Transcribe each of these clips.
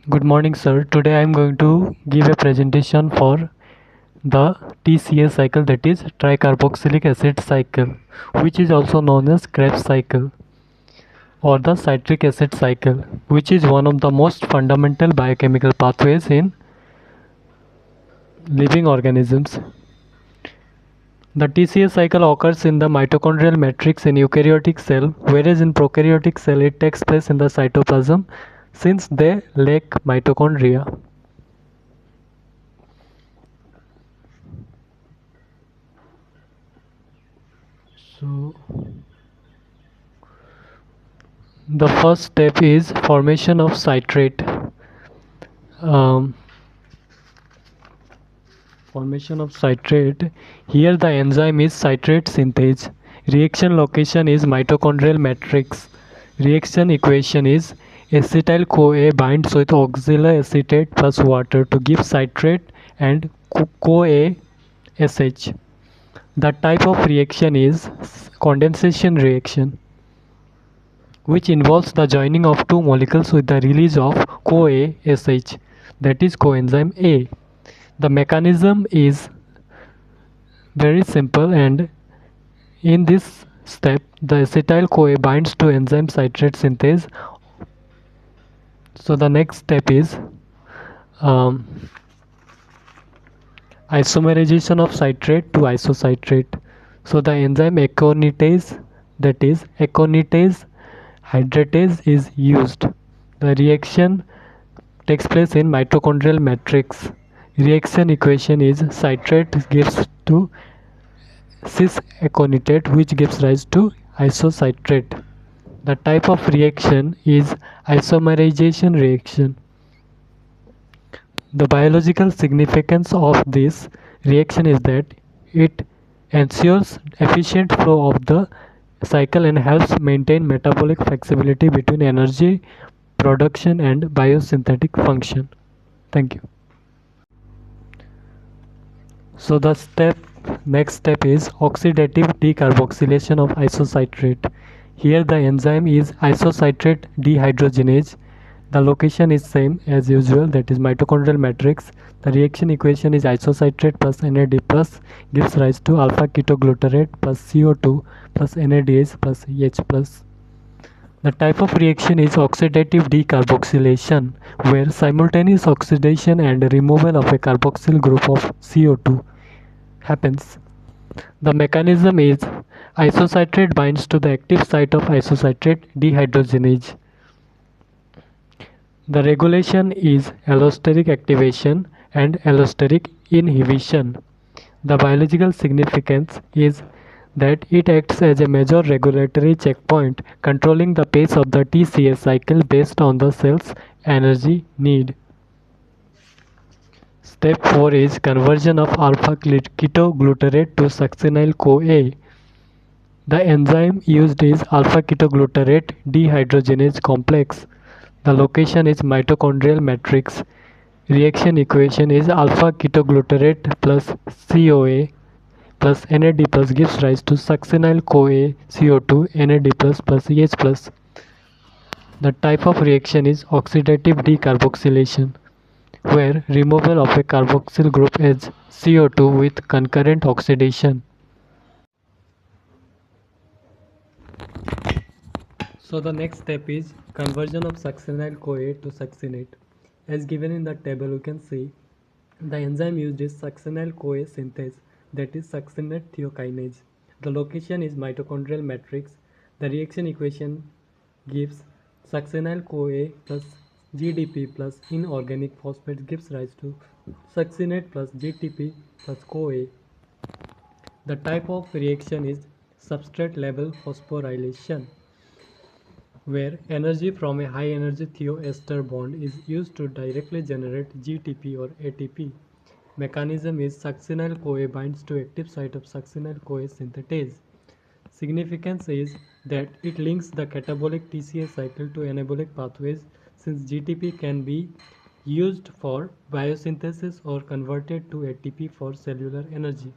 Good morning, sir. Today I am going to give a presentation for the TCA cycle, that is tricarboxylic acid cycle, which is also known as Krebs cycle or the citric acid cycle, which is one of the most fundamental biochemical pathways in living organisms. The TCA cycle occurs in the mitochondrial matrix in eukaryotic cell, whereas in prokaryotic cell it takes place in the cytoplasm since they lack mitochondria. So the first step is formation of citrate. Um, Formation of citrate. Here the enzyme is citrate synthase. Reaction location is mitochondrial matrix. Reaction equation is acetyl CoA binds with oxalic acetate plus water to give citrate and CoA SH. The type of reaction is condensation reaction, which involves the joining of two molecules with the release of CoA SH, that is coenzyme A. The mechanism is very simple, and in this step the acetyl CoA binds to enzyme citrate synthase. So the next step is um, isomerization of citrate to isocitrate. So the enzyme aconitase, that is aconitase hydratase, is used. The reaction takes place in mitochondrial matrix. Reaction equation is citrate gives to cis aconitate, which gives rise to isocitrate. The type of reaction is isomerization reaction. The biological significance of this reaction is that it ensures efficient flow of the cycle and helps maintain metabolic flexibility between energy production and biosynthetic function. Thank you. So the next step is oxidative decarboxylation of isocitrate. Here the enzyme is isocitrate dehydrogenase. The location is same as usual, that is mitochondrial matrix. The reaction equation is isocitrate plus NAD plus gives rise to alpha ketoglutarate plus CO2 plus NADH plus H plus. The type of reaction is oxidative decarboxylation, where simultaneous oxidation and removal of a carboxyl group of CO2 happens. The mechanism is isocitrate binds to the active site of isocitrate dehydrogenase. The regulation is allosteric activation and allosteric inhibition. The biological significance is that it acts as a major regulatory checkpoint, controlling the pace of the TCA cycle based on the cell's energy need. Step 4 is conversion of alpha ketoglutarate to succinyl CoA. The enzyme used is alpha ketoglutarate dehydrogenase complex. The location is mitochondrial matrix. Reaction equation is alpha ketoglutarate plus CoA plus NAD plus gives rise to succinyl CoA CO2 NAD plus H plus. The type of reaction is oxidative decarboxylation, where removal of a carboxyl group is CO2 with concurrent oxidation. So the next step is conversion of succinyl CoA to succinate. As given in the table, you can see the enzyme used is succinyl CoA synthase, that is succinate thiokinase. The location is mitochondrial matrix. The reaction equation gives succinyl CoA plus GDP plus inorganic phosphate gives rise to succinate plus GTP plus CoA. The type of reaction is substrate level phosphorylation, where energy from a high energy thioester bond is used to directly generate GTP or ATP. Mechanism is succinyl CoA binds to active site of succinyl CoA synthetase. Significance is that it links the catabolic TCA cycle to anabolic pathways, since GTP can be used for biosynthesis or converted to ATP for cellular energy.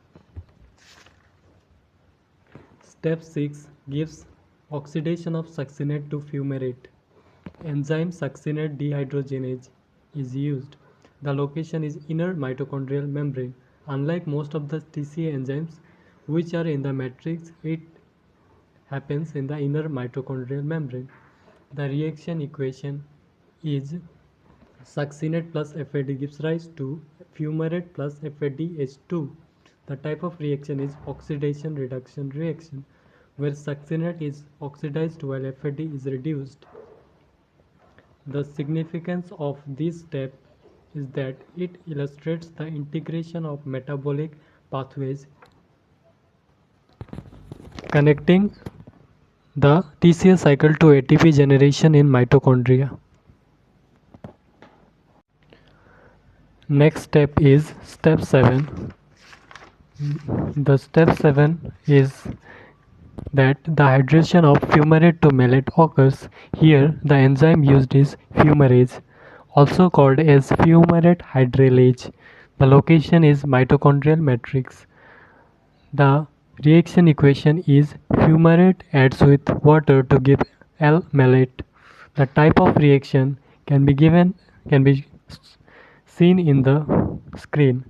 Step 6 gives oxidation of succinate to fumarate. Enzyme succinate dehydrogenase. is used. The location is inner mitochondrial membrane. Unlike most of the TCA enzymes which are in the matrix, it happens in the inner mitochondrial membrane. The reaction equation is succinate plus FAD gives rise to fumarate plus FADH2. The type of reaction is oxidation reduction reaction, where succinate is oxidized while FAD is reduced. The significance of this step is that it illustrates the integration of metabolic pathways connecting the TCA cycle to ATP generation in mitochondria. Next step is step 7. The step 7 is that the hydration of fumarate to malate occurs. Here the enzyme used is fumarase, also called as fumarate hydrolase. The location is mitochondrial matrix. The reaction equation is fumarate adds with water to give L-malate. The type of reaction can be seen in the screen.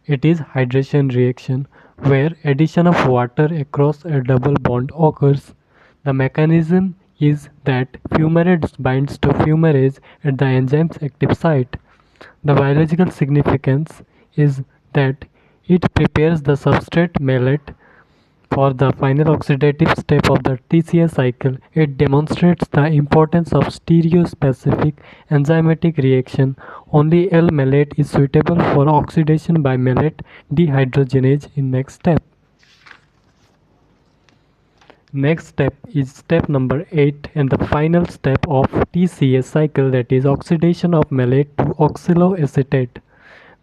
It is hydration reaction where addition of water across a double bond occurs. The mechanism is that fumarate binds to fumarase at the enzyme's active site. The biological significance is that it prepares the substrate malate for the final oxidative step of the TCA cycle. It demonstrates the importance of stereospecific enzymatic reaction. Only L-malate is suitable for oxidation by malate dehydrogenase in next step. Next step is step number 8 and the final step of TCA cycle, that is oxidation of malate to oxaloacetate.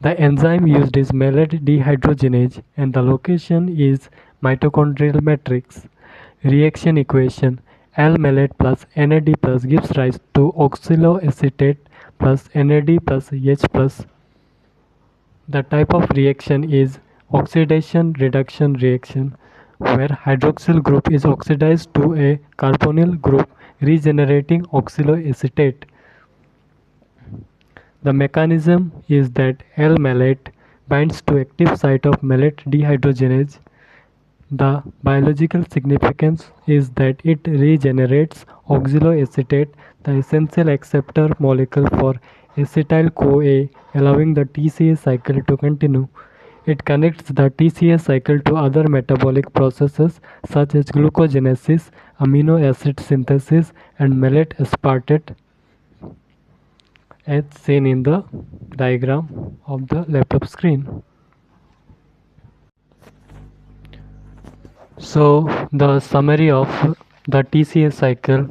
The enzyme used is malate dehydrogenase and the location is mitochondrial matrix. Reaction equation L-malate plus NAD plus gives rise to oxaloacetate plus NAD plus H plus. The type of reaction is oxidation reduction reaction where hydroxyl group is oxidized to a carbonyl group regenerating oxaloacetate. The mechanism is that L-malate binds to active site of malate dehydrogenase. The biological significance is that it regenerates oxaloacetate, the essential acceptor molecule for acetyl-CoA, allowing the TCA cycle to continue. It connects the TCA cycle to other metabolic processes such as glucogenesis, amino acid synthesis, and malate aspartate, as seen in the diagram of the laptop screen. So the summary of the TCA cycle,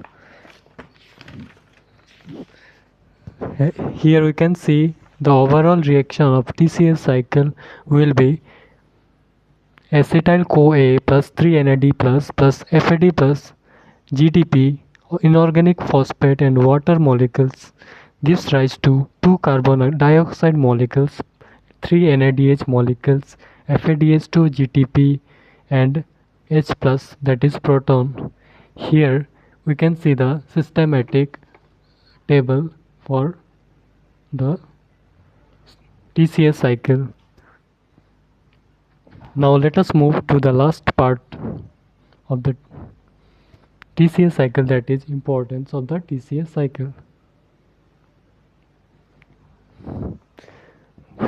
here we can see the overall reaction of TCA cycle will be acetyl-CoA plus 3-NAD plus FAD plus GDP, inorganic phosphate and water molecules gives rise to 2 carbon dioxide molecules, 3 NADH molecules, FADH2 GTP and H plus, that is proton. Here we can see the systematic table for the TCA cycle. Now let us move to the last part of the TCA cycle, that is importance of the TCA cycle.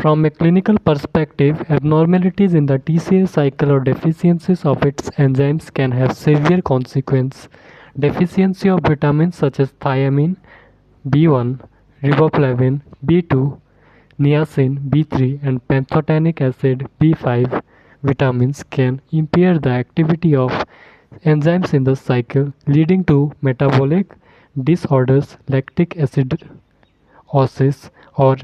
From a clinical perspective, abnormalities in the TCA cycle or deficiencies of its enzymes can have severe consequences. Deficiency of vitamins such as thiamine, B1, riboflavin, B2, niacin, B3 and pantothenic acid, B5 vitamins can impair the activity of enzymes in the cycle, leading to metabolic disorders, lactic acidosis, or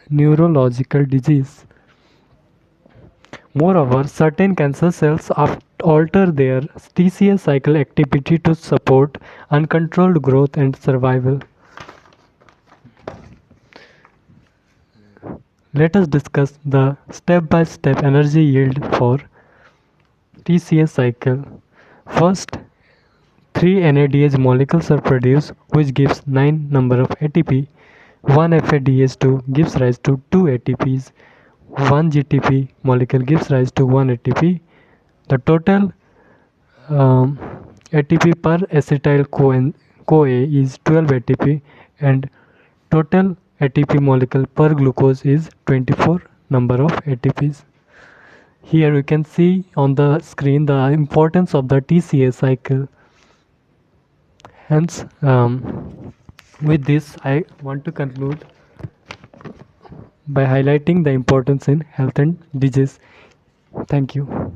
neurological disease. Moreover, certain cancer cells alter their TCA cycle activity to support uncontrolled growth and survival. Let us discuss the step-by-step energy yield for TCA cycle. First, 3 NADH molecules are produced, which gives 9 number of ATP. One FADH2 gives rise to 2 ATPs. One GTP molecule gives rise to 1 ATP. The total ATP per acetyl-CoA is 12 ATP, and total ATP molecule per glucose is 24 number of ATPs. Here we can see on the screen the importance of the TCA cycle. Hence, with this, I want to conclude by highlighting the importance in health and disease. Thank you.